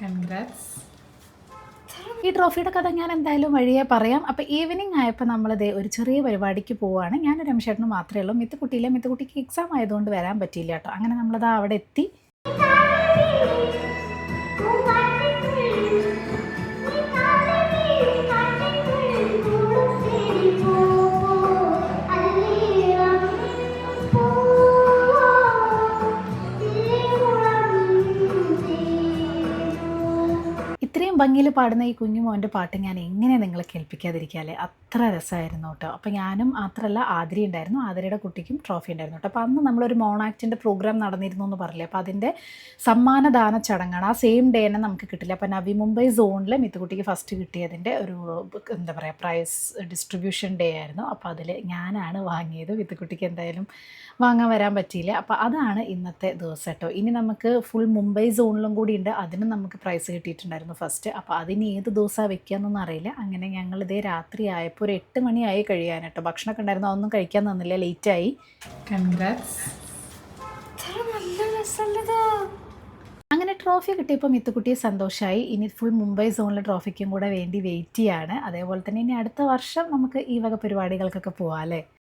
Congrats. ഈ ട്രോഫിയുടെ കഥ ഞാൻ എന്തായാലും വഴിയെ പറയാം. അപ്പോൾ ഈവനിങ് ആയപ്പോൾ നമ്മളിത് ഒരു ചെറിയ പരിപാടിക്ക് പോവുകയാണ്. ഞാനും രമേശേട്ടനും മാത്രമേ ഉള്ളൂ. മിത്തുക്കുട്ടിക്ക് എക്സാം ആയതുകൊണ്ട് വരാൻ പറ്റിയില്ല കേട്ടോ. അങ്ങനെ നമ്മളത് അവിടെ എത്തി. ഇത്രയും ഭംഗിയിൽ പാടുന്ന ഈ കുഞ്ഞുമോൻ്റെ പാട്ട് ഞാൻ എങ്ങനെ നിങ്ങളെ കേൾപ്പിക്കാതിരിക്കാല്ലേ, അത്ര രസമായിരുന്നു കേട്ടോ. അപ്പോൾ ഞാനും മാത്രമല്ല ആതിര ഉണ്ടായിരുന്നു, ആതിരയുടെ കുട്ടിക്കും ട്രോഫി ഉണ്ടായിരുന്നു കേട്ടോ. അപ്പോൾ അന്ന് നമ്മളൊരു മോണാക്റ്റിൻ്റെ പ്രോഗ്രാം നടന്നിരുന്നു എന്ന് പറഞ്ഞില്ലേ, അപ്പോൾ അതിൻ്റെ സമ്മാനദാന ചടങ്ങാണ്. ആ സെയിം ഡേ തന്നെ നമുക്ക് കിട്ടില്ല. അപ്പോൾ നവി മുംബൈ സോണിൽ മിത്തുകുട്ടിക്ക് ഫസ്റ്റ് കിട്ടിയതിൻ്റെ ഒരു എന്താ പറയുക പ്രൈസ് ഡിസ്ട്രിബ്യൂഷൻ ഡേ ആയിരുന്നു. അപ്പോൾ അതിൽ ഞാനാണ് വാങ്ങിയത്. മിത്തുകുട്ടിക്ക് എന്തായാലും വാങ്ങാൻ വരാൻ പറ്റിയില്ല. അപ്പോൾ അതാണ് ഇന്നത്തെ ദിവസം കേട്ടോ. ഇനി നമുക്ക് ഫുൾ മുംബൈ സോണിലും കൂടി ഉണ്ട്, അതിനും നമുക്ക് പ്രൈസ് കിട്ടിയിട്ടുണ്ടായിരുന്നു ഫസ്റ്റ്. അപ്പോൾ അതിന് ഏത് ദിവസമാണ് വെക്കുകയെന്നൊന്നും അറിയില്ല. അങ്ങനെ ഞങ്ങളിതേ രാത്രി ആയപ്പോൾ ഒരു 8 മണിയായി കഴിയാൻ കേട്ടോ. ഭക്ഷണമൊക്കെ ഉണ്ടായിരുന്നു, അതൊന്നും കഴിക്കാൻ തന്നില്ല, ലേറ്റായി. കൺഗ്രാറ്റ്സ്. നല്ല രസമുള്ളതോ. അങ്ങനെ ട്രോഫി കിട്ടിയപ്പോൾ മിത്തുക്കുട്ടിയെ സന്തോഷമായി. ഇനി ഫുൾ മുംബൈ സോണിലെ ട്രോഫിക്കും കൂടെ വേണ്ടി വെയിറ്റ് ചെയ്യാണ്. അതേപോലെ തന്നെ ഇനി അടുത്ത വർഷം നമുക്ക് ഈ വക പരിപാടികൾക്കൊക്കെ പോകാം അല്ലേ.